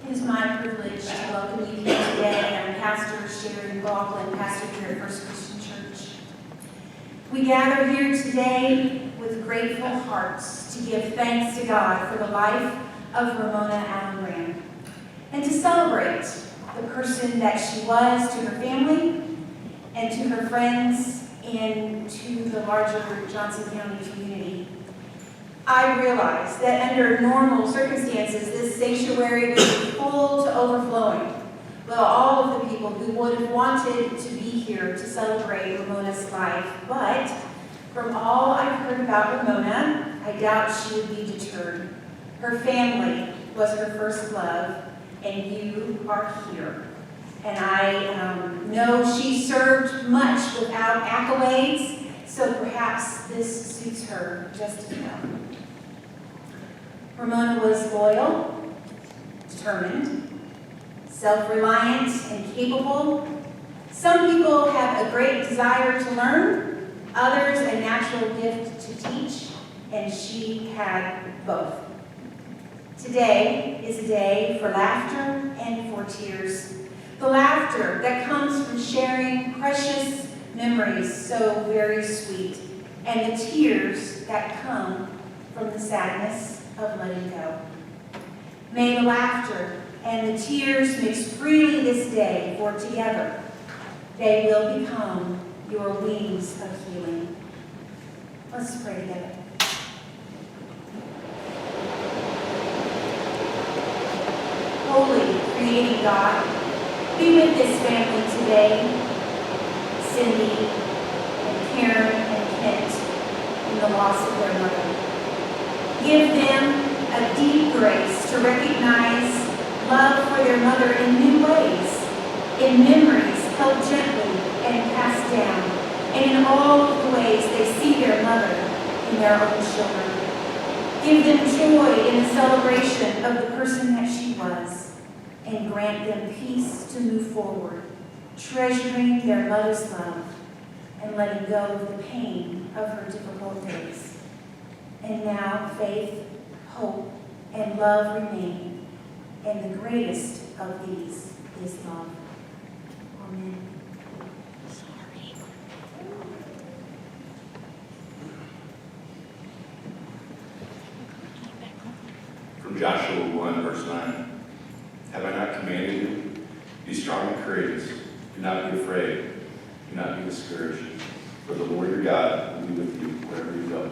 It is my privilege to welcome you here today. I'm Pastor Sherry McLaughlin, pastor here at First Christian Church. We gather here today with grateful hearts to give thanks to God for the life of Ramona Allenbrand and to celebrate the person that she was to her family and to her friends and to the larger Johnson County community. I realize that under normal circumstances, this sanctuary would be full to overflowing with all of the people who would have wanted to be here to celebrate Ramona's life. But from all I've heard about Ramona, I doubt she would be deterred. Her family was her first love, and you are here. And I know she served much without accolades, so perhaps this suits her just as well. Ramona was loyal, determined, self-reliant, and capable. Some people have a great desire to learn, others a natural gift to teach, and she had both. Today is a day for laughter and for tears. The laughter that comes from sharing precious memories so very sweet, and the tears that come from the sadness of letting go. May the laughter and the tears mix freely this day, for together they will become your wings of healing. Let's pray together. Holy, creating God, be with this family today, Cindy and Karen and Kent, in the loss of their mother. Give them a deep grace to recognize love for their mother in new ways, in memories held gently and passed down, and in all of the ways they see their mother in their own children. Give them joy in the celebration of the person that she was, and grant them peace to move forward, treasuring their mother's love and letting go of the pain of her difficult days. And now faith, hope, and love remain, and the greatest of these is love. Amen. Sorry. From Joshua 1, verse 9. Have I not commanded you? Be strong and courageous. Do not be afraid. Do not be discouraged. For the Lord your God will be with you wherever you go.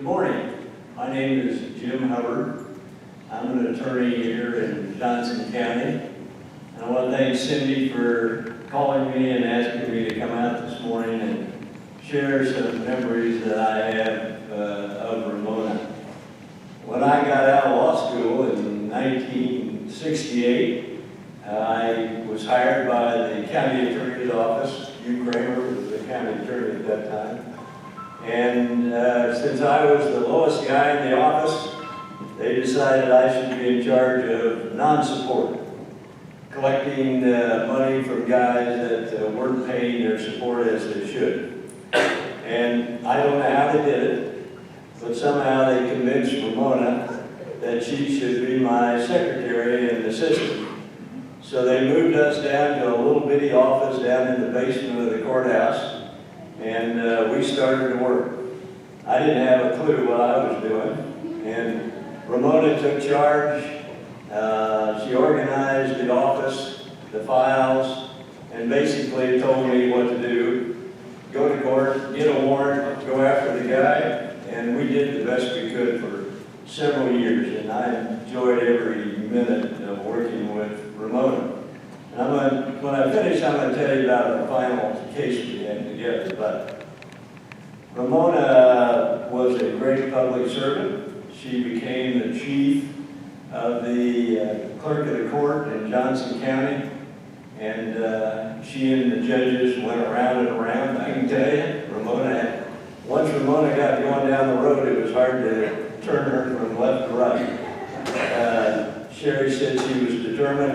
Good morning. My name is Jim Hubbard. I'm an attorney here in Johnson County. And I want to thank Cindy for calling me and asking me to come out this morning and share some memories that I have of Ramona. When I got out of law school in 1968, I was hired by the county attorney's office. Hugh Kramer was the county attorney at that time. And since I was the lowest guy in the office, they decided I should be in charge of non-support, collecting money from guys that weren't paying their support as they should. And I don't know how they did it, but somehow they convinced Ramona that she should be my secretary and assistant. So they moved us down to a little bitty office down in the basement of the courthouse, and we started to work. I didn't have a clue what I was doing, and Ramona took charge. She organized the office, the files, and basically told me what to do. Go to court, get a warrant, go after the guy, and we did the best we could for several years, and I enjoyed every minute of working with Ramona. And when I finish, I'm going to tell you about the final case we had together. But Ramona was a great public servant. She became the chief of the clerk of the court in Johnson County, and she and the judges went around and around. I can tell you, once Ramona got going down the road, it was hard to turn her from left to right. Sherry said she was determined.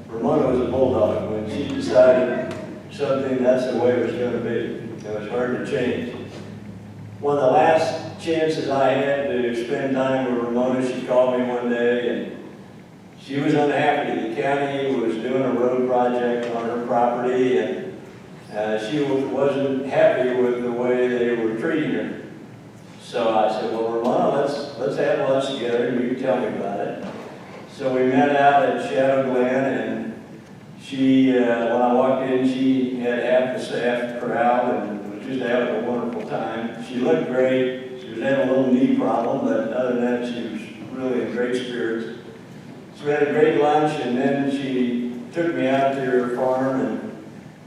Ramona was a bulldog. When she decided something, that's the way it was going to be. It was hard to change. One of the last chances I had to spend time with Ramona, she called me one day, and she was unhappy. The county was doing a road project on her property, and she wasn't happy with the way they were treating her. So I said, well, Ramona, let's have lunch together, and you can tell me about it. So we met out at Shadow Glen, and she, when I walked in, she had half the staff corralled and was just having a wonderful time. She looked great. She was having a little knee problem, but other than that, she was really in great spirits. So we had a great lunch, and then she took me out to her farm and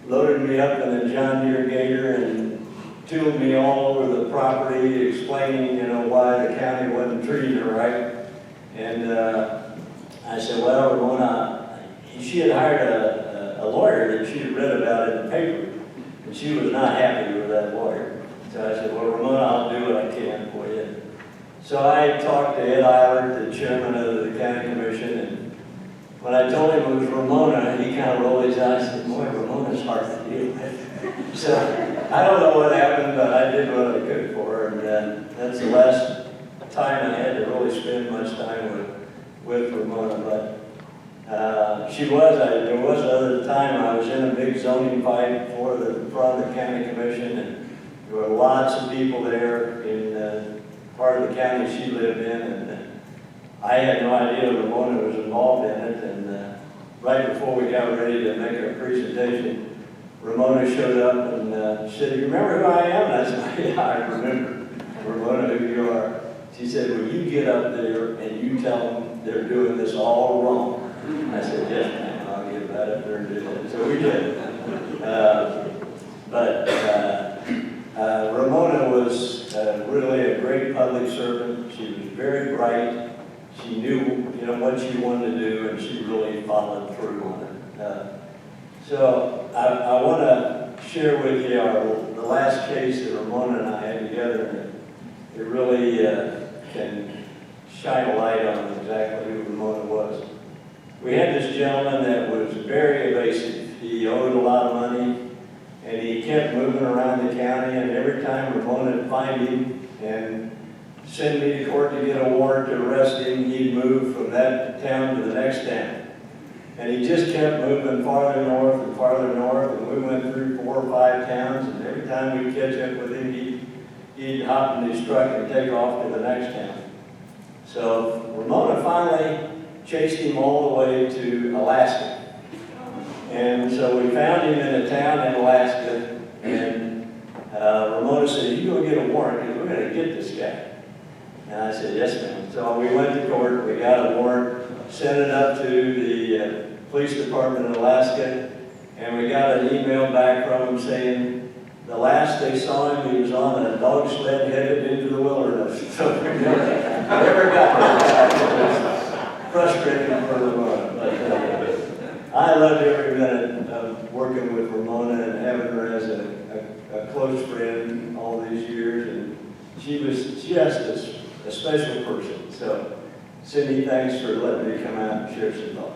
loaded me up in a John Deere Gator and tooled me all over the property, explaining, why the county wasn't treating her right. And I said, well, Ramona, she had hired a lawyer that she had read about in the paper, and she was not happy with that lawyer. So I said, well, Ramona, I'll do what I can for you. So I talked to Ed Eilert, the chairman of the county commission, and when I told him it was Ramona, he kind of rolled his eyes and said, boy, Ramona's hard to deal with. So I don't know what happened, but I did what I could for her, and that's the last time I had to really spend much time with Ramona. But there was another time I was in a big zoning fight for the front of the county commission, and there were lots of people there in the part of the county she lived in, and I had no idea Ramona was involved in it. And right before we got ready to make our presentation, Ramona showed up and said, "You remember who I am?" And I said, "Yeah, I remember, Ramona, who you are." She said, "Well, you get up there and you tell them they're doing this all wrong." I said, "Yes, ma'am, I'll get right up there and do that." So we did. Ramona was really a great public servant. She was very bright. She knew, what she wanted to do, and she really followed through on it. So I want to share with you the last case that Ramona and I had together, and it really can shine a light on exactly who Ramona was. We had this gentleman that was very evasive. He owed a lot of money, and he kept moving around the county, and every time Ramona would find him and send me to court to get a warrant to arrest him, he'd move from that town to the next town. And he just kept moving farther north, and we went through 4 or 5 towns, and every time we'd catch up with him, he'd hop in his truck and take off to the next town. So Ramona finally chased him all the way to Alaska. And so we found him in a town in Alaska, and Ramona said, "You go get a warrant, because we're going to get this guy." And I said, "Yes, ma'am." So we went to court, we got a warrant, sent it up to the police department in Alaska, and we got an email back from him saying the last they saw him, he was on a dog sled headed into the wilderness. So we never got that. It was frustrating for Ramona. But I loved every minute of working with Ramona and having her as a close friend all these years. And She was just a special person. So, Cindy, thanks for letting me come out and share some thoughts.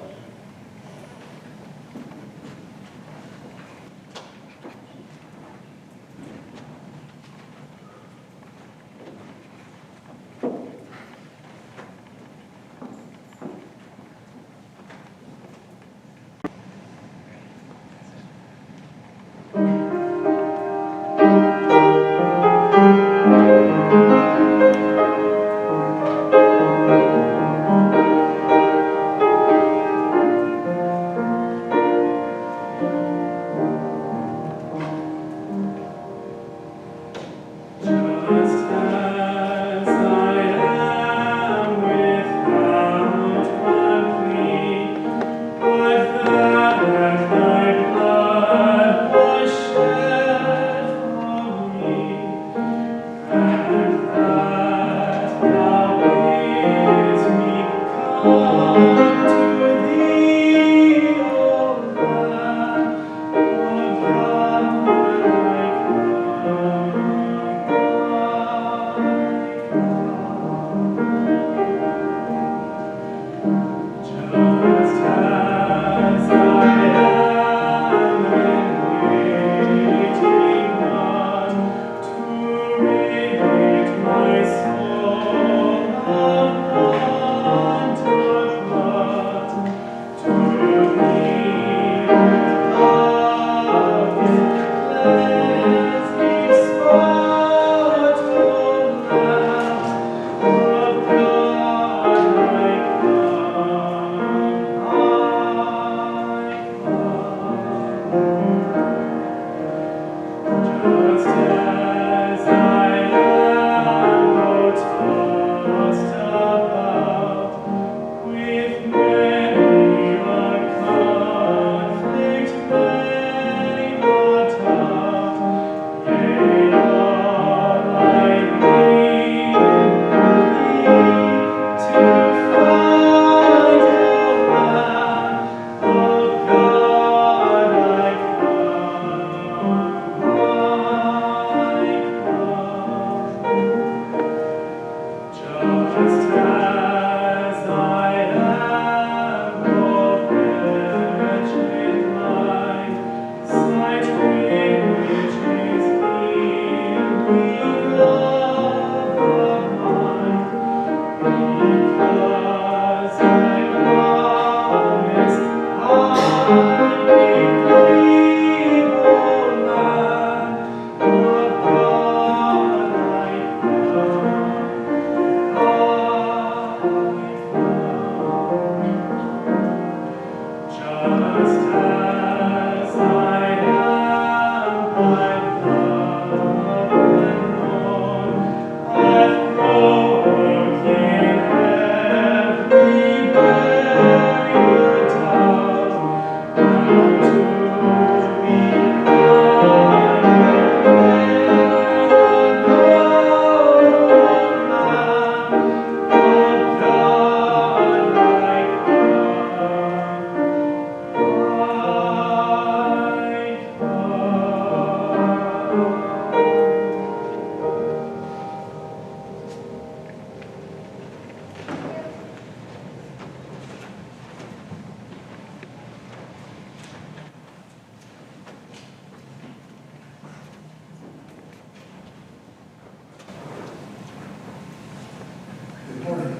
Good morning.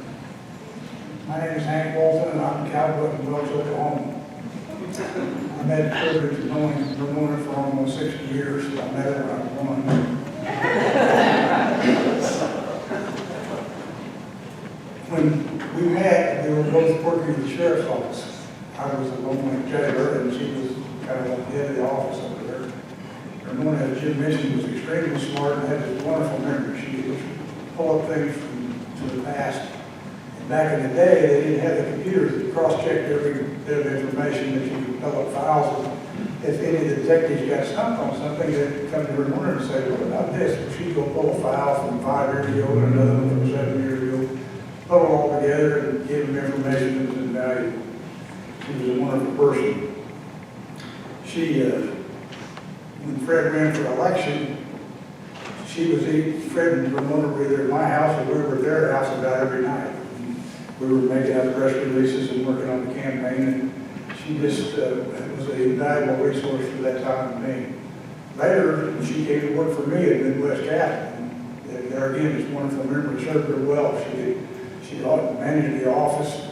My name is Hank Walton, and I'm in Cowboy in Wells, Oklahoma. I've had the privilege of knowing Ramona for almost 60 years. I met her when I was 1. When we met, we were both working at the sheriff's office. I was a local jailer, and she was kind of the head of the office over there. Ramona, as Jim mentioned, was extremely smart and had this wonderful memory. She would pull up things to the past. And back in the day, they didn't have the computers that cross-checked every bit of information that you could pull up files. If any of the detectives got stumped on something, they'd come to Ramona and say, what about this? Well, she'd go pull a file from 5 years ago and another one from 7 years ago, pull it all together and give them information that was invaluable. She was a wonderful person. She, when Fred ran for election, she was Fred and Ramona were either at my house or we were at their house about every night. We were making out press releases and working on the campaign, and she just was an invaluable resource for that time to me. Later, she came to work for me at Midwest Capital. And there again, it's wonderful memory, served her well. She managed the office,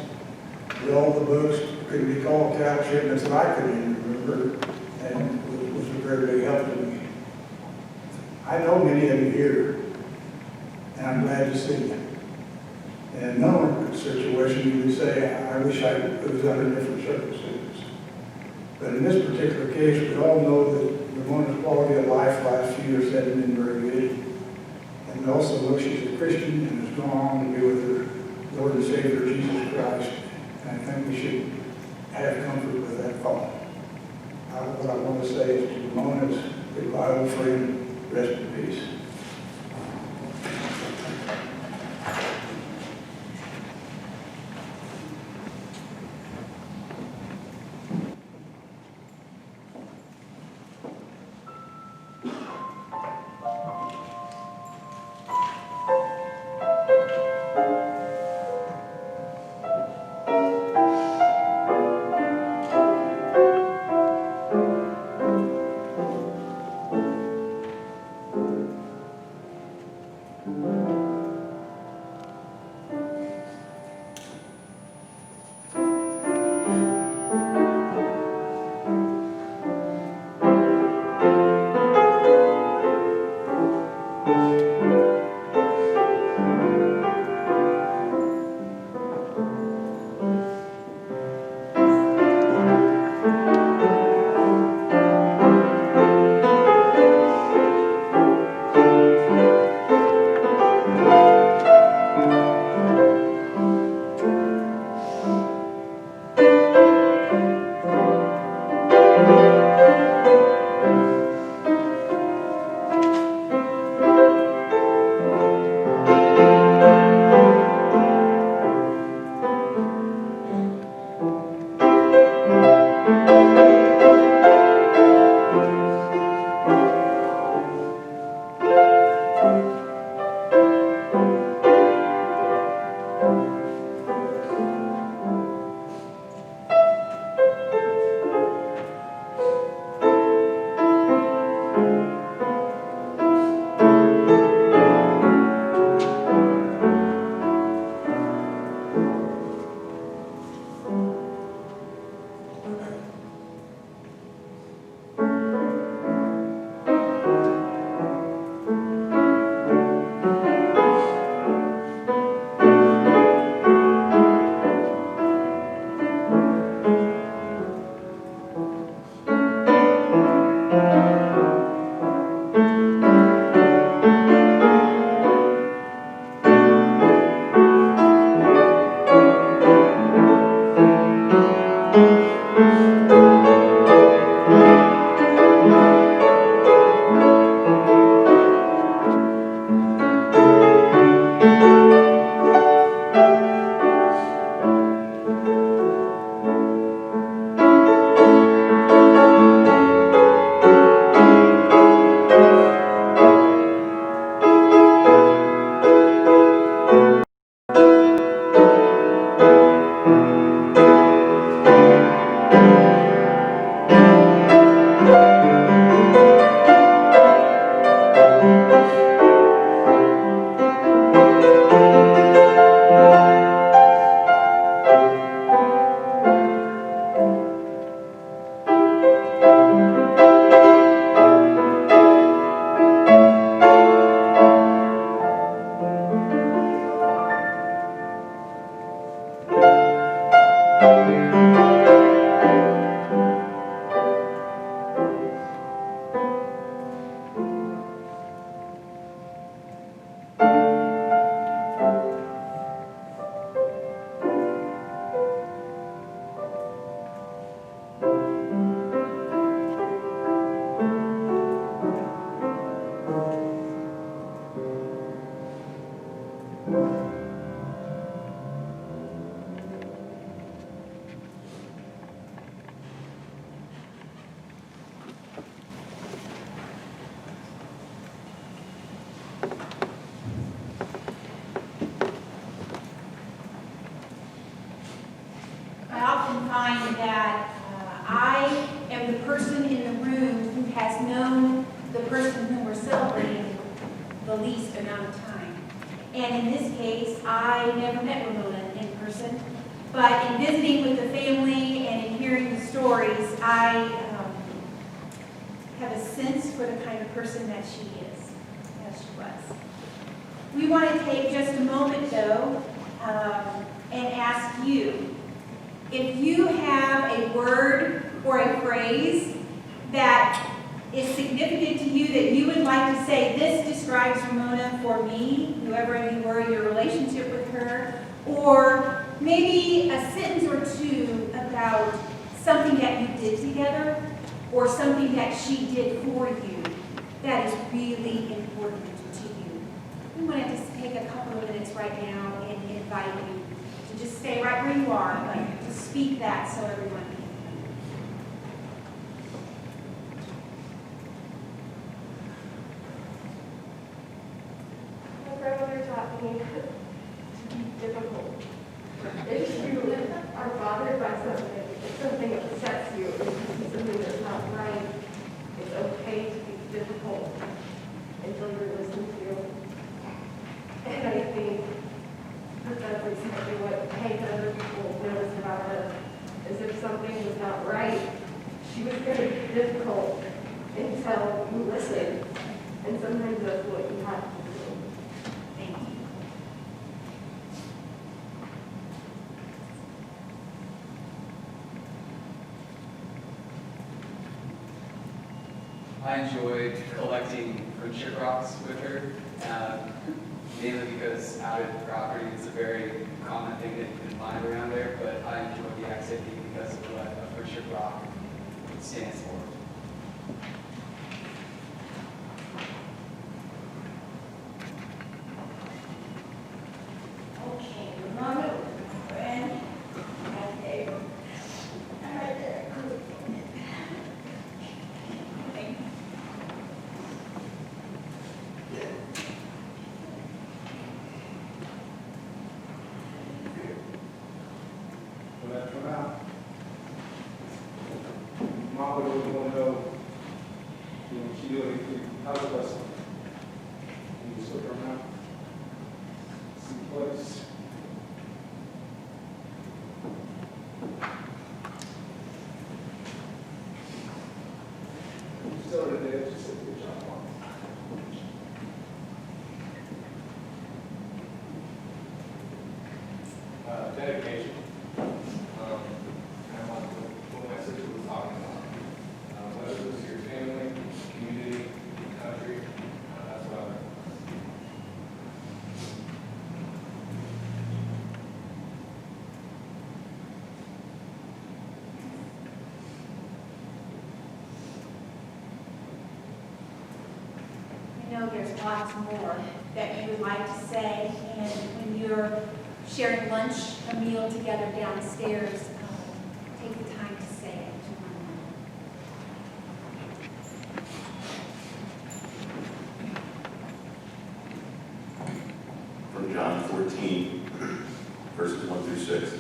did all the books, could recall cattle shipments that I couldn't even remember, and was a very big help to me. I know many of you here, and I'm glad to see you. And in another situation, you would say, I wish it was under different circumstances. But in this particular case, we all know that Ramona's quality of life the last few years hasn't been very good. And we also know she's a Christian and has gone on to be with her Lord and Savior, Jesus Christ. And I think we should have comfort with that thought. What I want to say is to Ramona's goodbye, old friend, rest in peace. find that I am the person in the room who has known the person whom we're celebrating the least amount of time. And in this case, I never met Ramona in person, but in visiting with the family and in hearing the stories, I have a sense for the kind of person that she is, as she was. We want to take just a moment, though, and ask you, if you have a word or a phrase that is significant to you that you would like to say, this describes Ramona for me, whoever you were, your relationship with her, or maybe a sentence or two about something that you did together or something that she did for you that is really important to you. We want to just take a couple of minutes right now and invite you to just stay right where you are, but to speak that so everyone can. My grandmother taught me to be difficult. If you are bothered by something, if something upsets you, if you see something that's not right, it's okay to be difficult until you're listened to. And I think that's exactly what Hank and other people noticed about her, is if something was not right, she was going to be difficult until you listened. And sometimes that's what you have to do. Thank you. I enjoyed collecting friendship rocks with her, mainly because out of property is a very common thing that you can find around there, but I enjoyed the activity because of what a friendship rock stands for. Okay, Ramona, friend, right there. Right there. Thank you. When I come out, Mama would want to know, she knew it, how was us? And you still come out, see place. You still there, just said good job, Mom. Dedication. Kind of like what my sister was talking about. Whether it was your family, community, country, that's what I learned. I know there's lots more that you would like to say, and when you're sharing lunch, a meal together downstairs, take the time to say it to one another. From John 14, verses 1 through 6.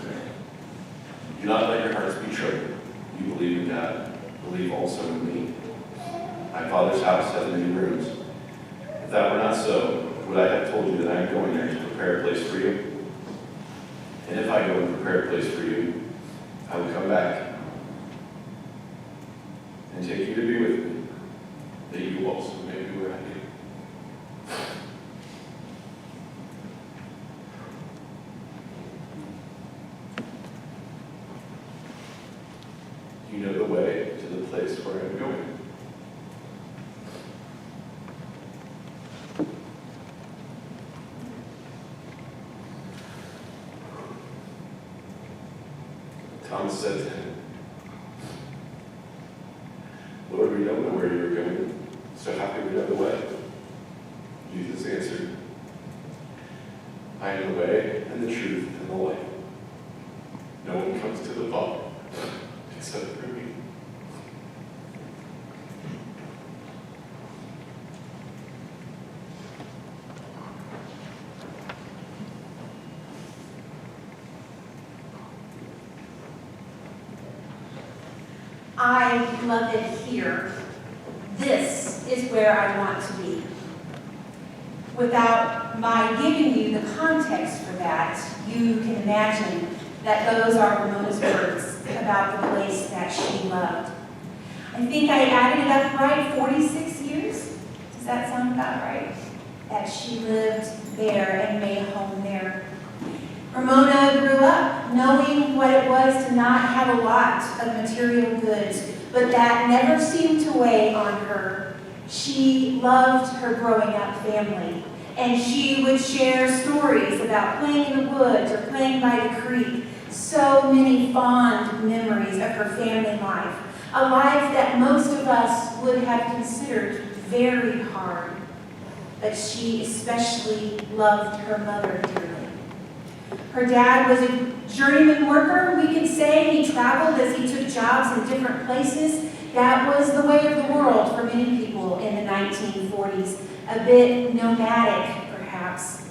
Do not let your hearts be troubled. You believe in God, believe also in me. My Father's house has many rooms. If that were not so, would I have told you that I am going there to prepare a place for you? And if I go and prepare a place for you, I will come back and take you to be with me, that you also may be where I am. You know the way to the place where I'm going. Thomas said to him, Lord, we don't know where you are going, so how can we know the way? Jesus answered, I am the way and the truth and the life. No one comes to the Father except through me. I love it here. This is where I want to be. Without my giving you the context for that, you can imagine that those are Ramona's words about the place that she loved. I think I added it up right, 46 years? Does that sound about right? That she lived there and made a home there. Ramona grew up knowing what it was to not have a lot of material goods, but that never seemed to weigh on her. She loved her growing up family, and she would share stories about playing in the woods or playing by the creek. So many fond memories of her family life, a life that most of us would have considered very hard. But she especially loved her mother dearly. Her dad was a journeyman worker, we could say. He traveled as he took jobs in different places. That was the way of the world for many people in the 1940s, a bit nomadic, perhaps.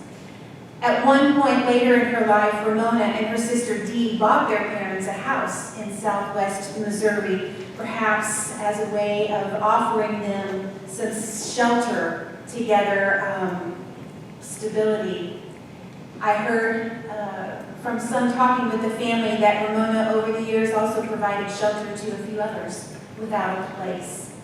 At one point later in her life, Ramona and her sister Dee bought their parents a house in southwest Missouri, perhaps as a way of offering them some shelter together, stability. I heard from some talking with the family that Ramona over the years also provided shelter to a few others without a place.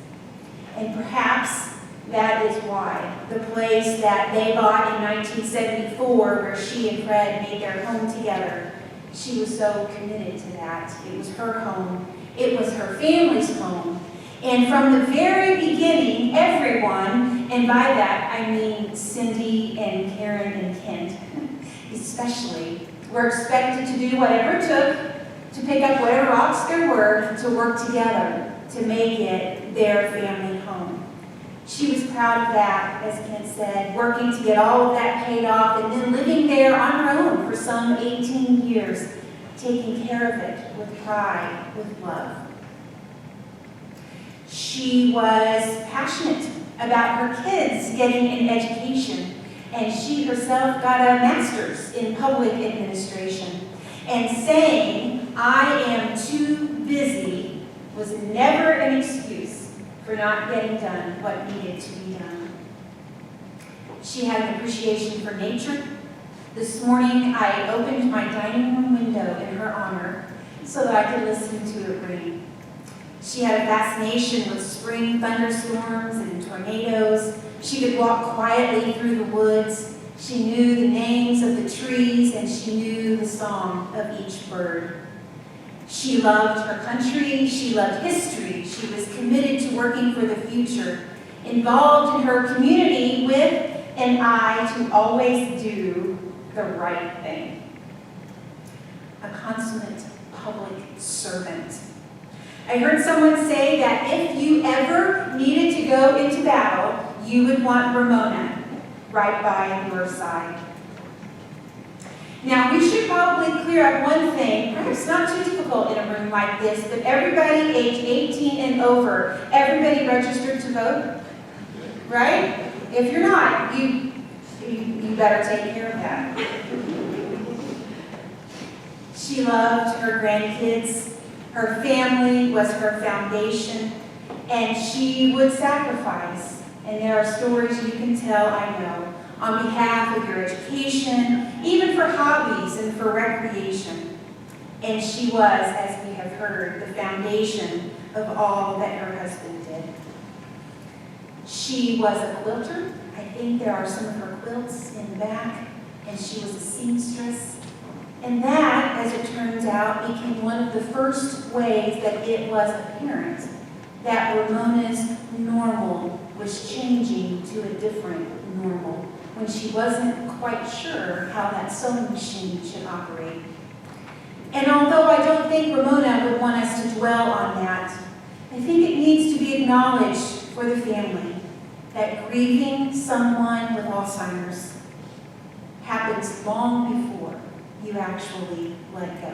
And perhaps that is why the place that they bought in 1974, where she and Fred made their home together, she was so committed to that. It was her home. It was her family's home. And from the very beginning, everyone, and by that I mean Cindy and Karen and Kent especially, were expected to do whatever it took to pick up whatever rocks there were to work together to make it their family home. She was proud of that, as Kent said, working to get all of that paid off and then living there on her own for some 18 years, taking care of it with pride, with love. She was passionate about her kids getting an education, and she herself got a master's in public administration. And saying, "I am too busy," was never an excuse for not getting done what needed to be done. She had an appreciation for nature. This morning, I opened my dining room window in her honor so that I could listen to it rain. She had a fascination with spring thunderstorms and tornadoes. She could walk quietly through the woods. She knew the names of the trees, and she knew the song of each bird. She loved her country. She loved history. She was committed to working for the future, involved in her community with an eye to always do the right thing. A consummate public servant. I heard someone say that if you ever needed to go into battle, you would want Ramona right by your side. Now, we should probably clear up one thing, perhaps not too difficult in a room like this, but everybody age 18 and over, everybody registered to vote, right? If you're not, you better take care of that. She loved her grandkids. Her family was her foundation, and she would sacrifice. And there are stories you can tell, I know, on behalf of your education, even for hobbies and for recreation. And she was, as we have heard, the foundation of all that her husband did. She was a quilter. I think there are some of her quilts in the back. And she was a seamstress. And that, as it turns out, became one of the first ways that it was apparent that Ramona's normal was changing to a different normal when she wasn't quite sure how that sewing machine should operate. And although I don't think Ramona would want us to dwell on that, I think it needs to be acknowledged for the family that grieving someone with Alzheimer's happens long before you actually let go.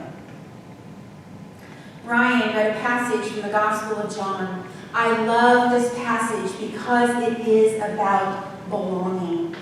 Brian read a passage from the Gospel of John. I love this passage because it is about belonging.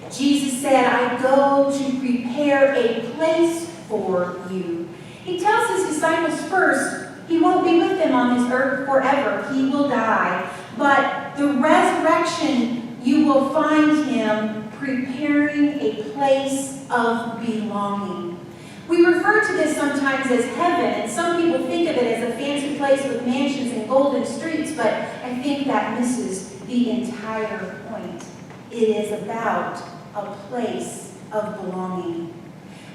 Jesus said, I go to prepare a place for you. He tells his disciples first, He won't be with them on this earth forever. He will die. But the resurrection, you will find him preparing a place of belonging. We refer to this sometimes as heaven, and some people think of it as a fancy place with mansions and golden streets, but I think that misses the entire point. It is about a place of belonging,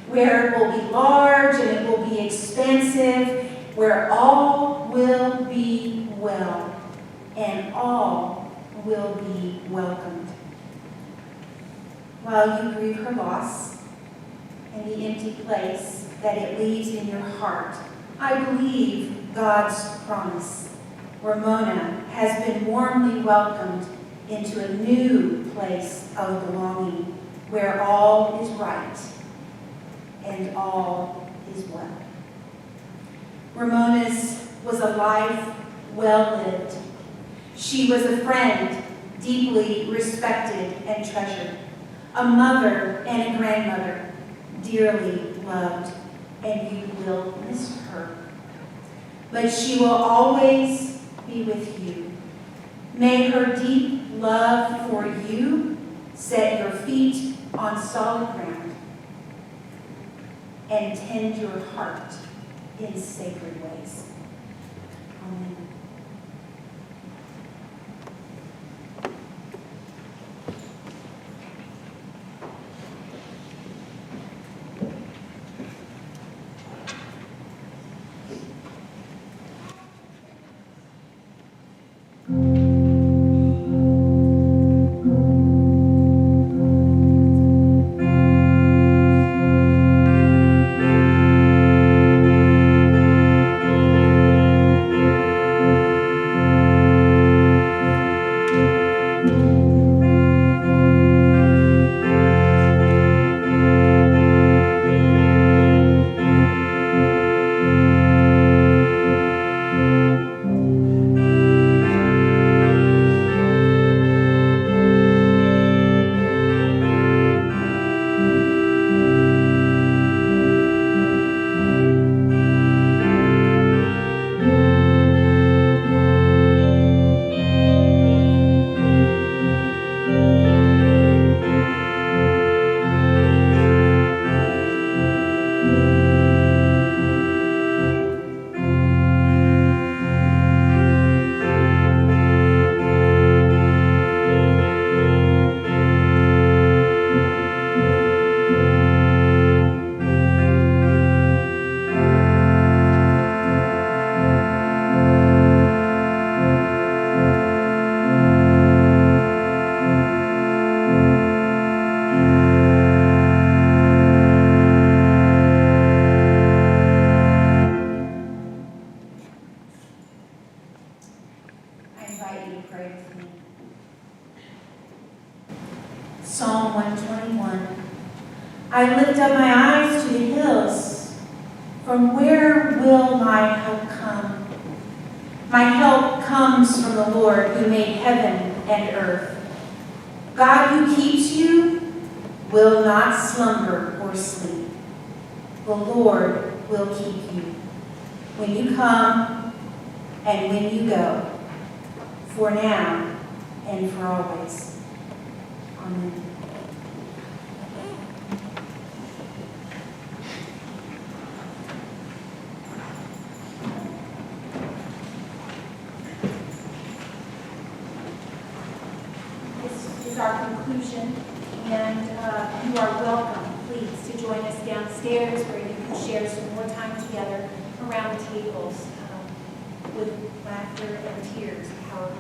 where it will be large and it will be expansive, where all will be well and all will be welcomed. While you grieve her loss and the empty place that it leaves in your heart, I believe God's promise. Ramona has been warmly welcomed into a new place of belonging, where all is right and all is well. Ramona's was a life well lived. She was a friend deeply respected and treasured, a mother and a grandmother dearly loved, and you will miss her. But she will always be with you. May her deep love for you set your feet on solid ground and tend your heart in sacred ways. Amen. Psalm 121. I lift up my eyes to the hills. From where will my help come? My help comes from the Lord who made heaven and earth. God who keeps you will not slumber or sleep. The Lord will keep you when you come and when you go, for now and for always. Amen. This is our conclusion, and you are welcome, please, to join us downstairs where you can share some more time together around the tables with laughter and tears, however